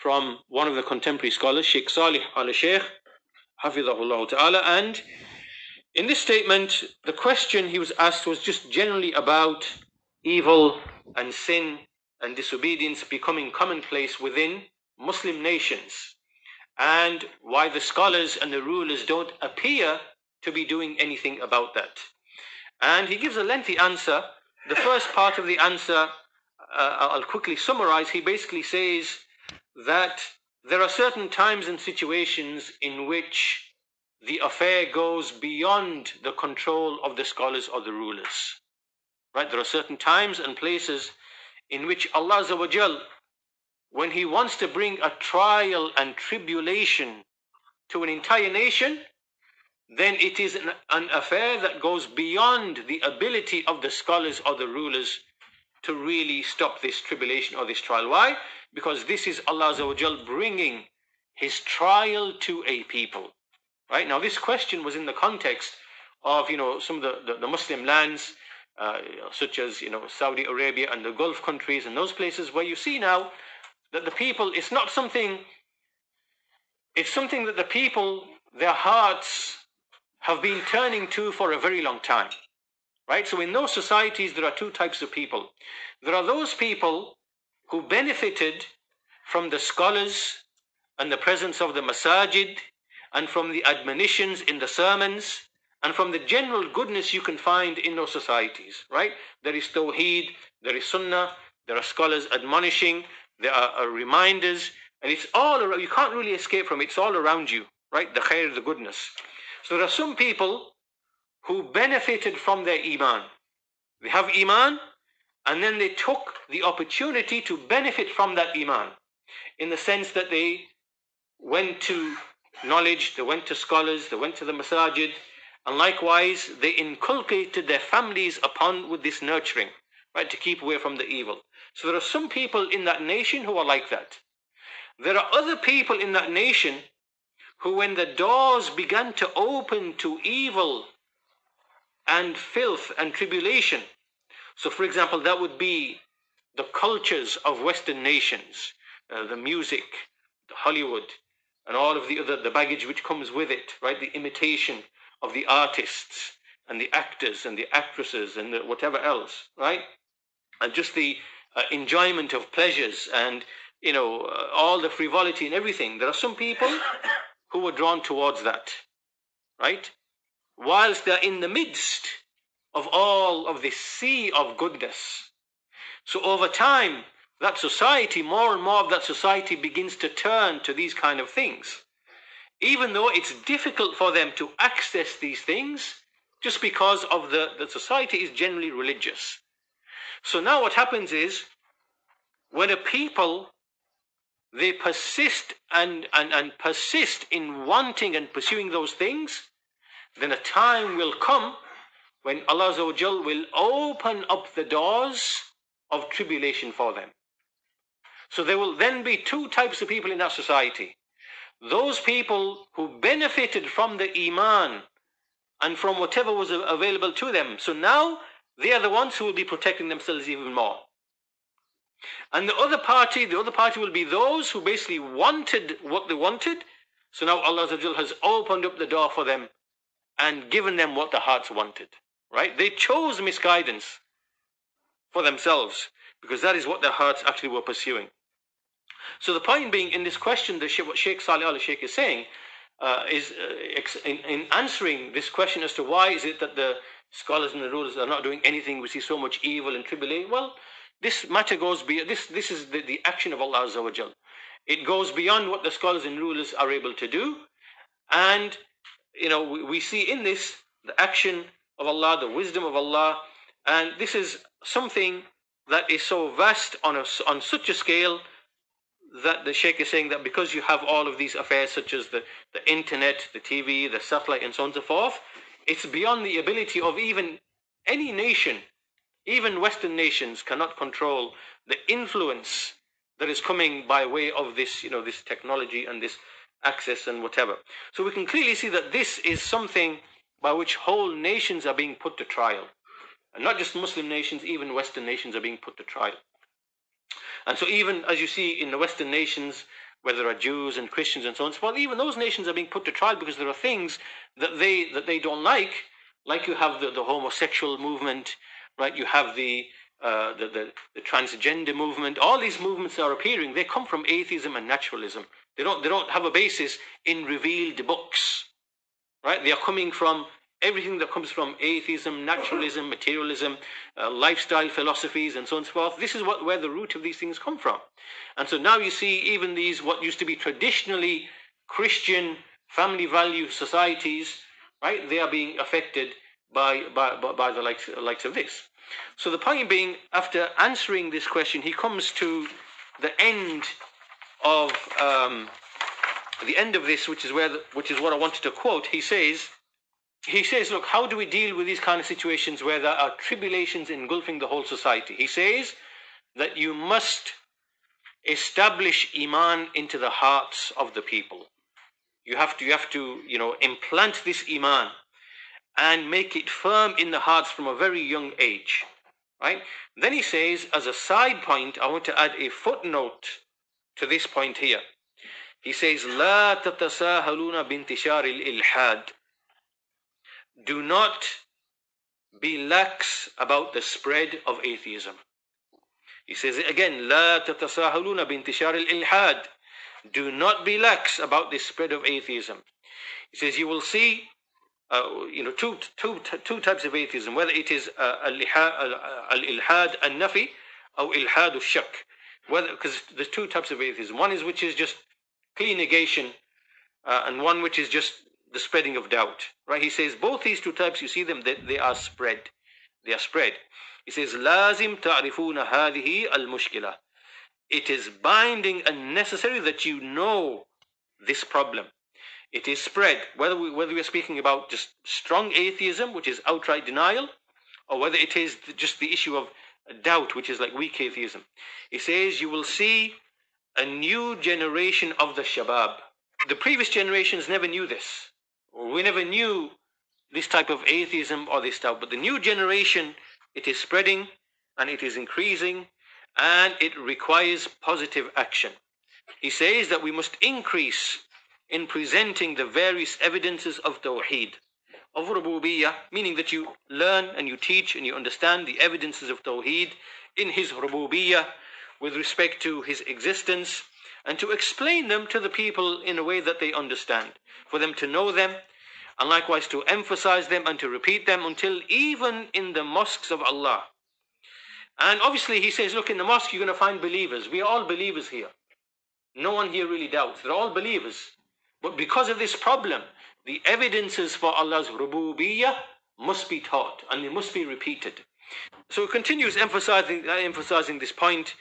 from one of the contemporary scholars, Sheikh Salih al-Sheikh, Hafidhahullah Ta'ala, and in this statement, the question he was asked was just generally about evil and sin and disobedience becoming commonplace within Muslim nations, and why the scholars and the rulers don't appear to be doing anything about that. And he gives a lengthy answer. The first part of the answer, I'll quickly summarize. He basically says that there are certain times and situations in which the affair goes beyond the control of the scholars or the rulers. Right? There are certain times and places in which Allah Azza wa Jal, when He wants to bring a trial and tribulation to an entire nation, then it is an affair that goes beyond the ability of the scholars or the rulers to really stop this tribulation or this trial. Why? Because this is Allah Azza wa Jal bringing His trial to a people. Right? Now, this question was in the context of, some of the Muslim lands, such as, Saudi Arabia and the Gulf countries and those places where you see now that the people, it's something that the people, their hearts have been turning to for a very long time. Right? So in those societies, there are two types of people. There are those people who benefited from the scholars and the presence of the masajid, and from the admonitions in the sermons, and from the general goodness you can find in those societies, right? There is tawheed, there is sunnah, there are scholars admonishing, there are reminders, and it's all around. You can't really escape from it. It's all around you, right? The khair, the goodness. So there are some people who benefited from their iman. They have iman, and then they took the opportunity to benefit from that iman, in the sense that they went to knowledge, they went to scholars, they went to the masajid, and likewise they inculcated their families with this nurturing, right, to keep away from the evil. So there are some people in that nation who are like that. There are other people in that nation who, when the doors began to open to evil and filth and tribulation, so for example, that would be the cultures of Western nations, the music, the Hollywood, and all of the baggage which comes with it, right? The imitation of the artists and the actors and the actresses and whatever else, right? And just the enjoyment of pleasures and, all the frivolity and everything. There are some people who are drawn towards that, right? Whilst they're in the midst of all of this sea of goodness. So over time, that society, more and more of that society begins to turn to these kind of things, even though it's difficult for them to access these things, just because of the society is generally religious. So now what happens is, when a people, they persist and persist in wanting and pursuing those things, then a time will come when Allah Azza wa Jal will open up the doors of tribulation for them. So there will then be two types of people in that society. Those people who benefited from the iman and from whatever was available to them. So now they are the ones who will be protecting themselves even more. And the other party will be those who basically wanted what they wanted. So now Allah Azza wa Jal has opened up the door for them and given them what the hearts wanted. Right? They chose misguidance for themselves, because that is what their hearts actually were pursuing. So the point being, in this question, what Sheikh Salih al-Sheikh is saying is in answering this question as to why is it that the scholars and the rulers are not doing anything, we see so much evil and tribulation. Well, this matter goes beyond, this is the action of Allah Azza wa Jal. It goes beyond what the scholars and rulers are able to do. And, we see in this the action of Allah, the wisdom of Allah. And this is something that is so vast on such a scale that the Sheikh is saying that because you have all of these affairs such as the internet, the TV, the satellite, and so on and so forth, it's beyond the ability of even any nation. Even Western nations cannot control the influence that is coming by way of this, this technology and this access and whatever. So we can clearly see that this is something by which whole nations are being put to trial. And not just Muslim nations, even Western nations are being put to trial. And so even as you see in the Western nations, where there are Jews and Christians and so on and so forth, even those nations are being put to trial because there are things that they don't like you have the homosexual movement, right? You have the transgender movement. All these movements that are appearing, they come from atheism and naturalism. They don't have a basis in revealed books, right? They are coming from everything that comes from atheism, naturalism, materialism, lifestyle philosophies, and so on and so forth. This is where the root of these things come from. And so now you see even these, what used to be traditionally Christian family value societies, right? They are being affected by the likes of this. So the point being, after answering this question, he comes to the end of this, which is what I wanted to quote. He says, look, how do we deal with these kind of situations where there are tribulations engulfing the whole society? He says that you must establish iman into the hearts of the people. You have to implant this iman and make it firm in the hearts from a very young age, right? Then he says, as a side point, I want to add a footnote to this point here. He says, لا تتساهلون بانتشار الإلحاد. Do not be lax about the spread of atheism. He says it again, لا تتساهلون بانتشار الإلحاد. Do not be lax about the spread of atheism. He says you will see two types of atheism, whether it is al-ilhad al-nafi or ilhad al-shak. Because there's two types of atheism. One is which is just clean negation, and one which is just the spreading of doubt. Right? He says both these two types, you see them, they are spread. They are spread. He says, لازم تعرفون هذه المشكلة. It is binding and necessary that you know this problem. It is spread, whether we are speaking about just strong atheism, which is outright denial, or whether it is just the issue of doubt, which is like weak atheism. He says you will see a new generation of the shabab. The previous generations never knew this. We never knew this type of atheism or this type, but the new generation, it is spreading and it is increasing and it requires positive action. He says that we must increase in presenting the various evidences of Tawheed, of Rububiyyah, meaning that you learn and you teach and you understand the evidences of Tawheed in his Rububiyyah with respect to his existence, and to explain them to the people in a way that they understand, for them to know them, and likewise to emphasize them and to repeat them until even in the mosques of Allah. And obviously he says, look, in the mosque you're going to find believers. We are all believers here. No one here really doubts. They're all believers. But because of this problem, the evidences for Allah's rububiyyah must be taught and they must be repeated. So he continues emphasizing this point,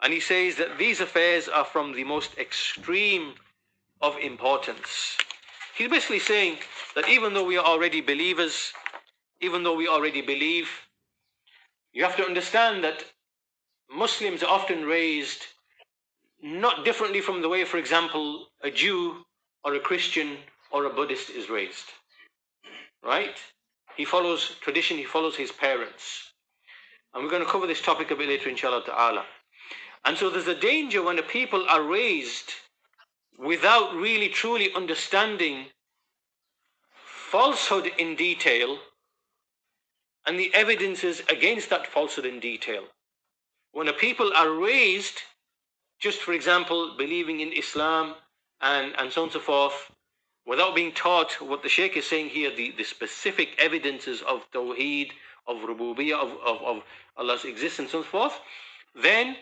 and he says that these affairs are from the most extreme of importance. He's basically saying that even though we are already believers, even though we already believe, you have to understand that Muslims are often raised not differently from the way, for example, a Jew or a Christian or a Buddhist is raised. Right? He follows tradition, he follows his parents. And we're going to cover this topic a bit later, inshallah ta'ala. And so there's a danger when the people are raised without really truly understanding falsehood in detail and the evidences against that falsehood in detail. When the people are raised, just for example, believing in Islam and so on and so forth, without being taught what the Shaykh is saying here, the specific evidences of Tawheed, of Rububiyyah, of Allah's existence and so forth, then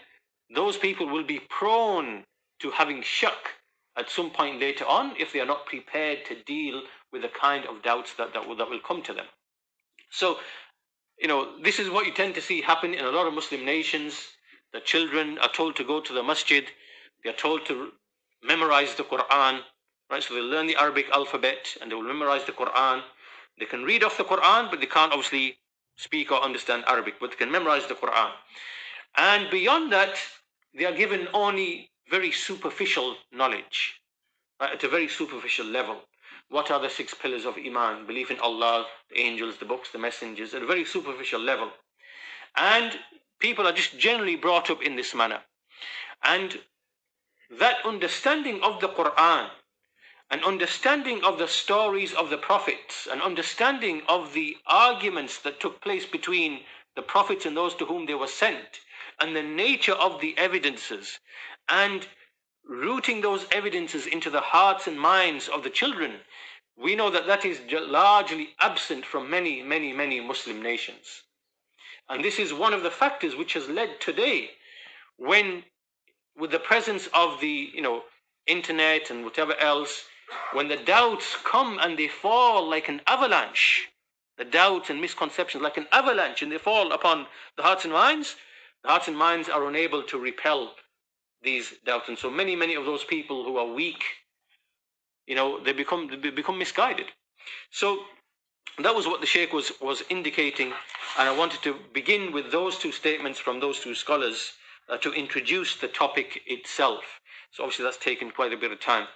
those people will be prone to having shak at some point later on if they are not prepared to deal with the kind of doubts that will come to them. So, this is what you tend to see happen in a lot of Muslim nations. The children are told to go to the masjid, they are told to memorize the Quran, right? So they'll learn the Arabic alphabet and they will memorize the Quran. They can read off the Quran, but they can't obviously speak or understand Arabic, but they can memorize the Quran. And beyond that, they are given only very superficial knowledge, right? At a very superficial level. What are the 6 pillars of Iman? Belief in Allah, the angels, the books, the messengers, at a very superficial level. And people are just generally brought up in this manner. And that understanding of the Quran, an understanding of the stories of the prophets, an understanding of the arguments that took place between the prophets and those to whom they were sent, and the nature of the evidences, and rooting those evidences into the hearts and minds of the children, we know that that is largely absent from many, many, many Muslim nations. And this is one of the factors which has led today, when with the presence of the internet and whatever else, when the doubts come and they fall like an avalanche, the doubts and misconceptions like an avalanche, and they fall upon the hearts and minds, the hearts and minds are unable to repel these doubts. And so many, many of those people who are weak, they become misguided. So that was what the Sheikh was indicating, and I wanted to begin with those two statements from those two scholars to introduce the topic itself. So obviously that's taken quite a bit of time.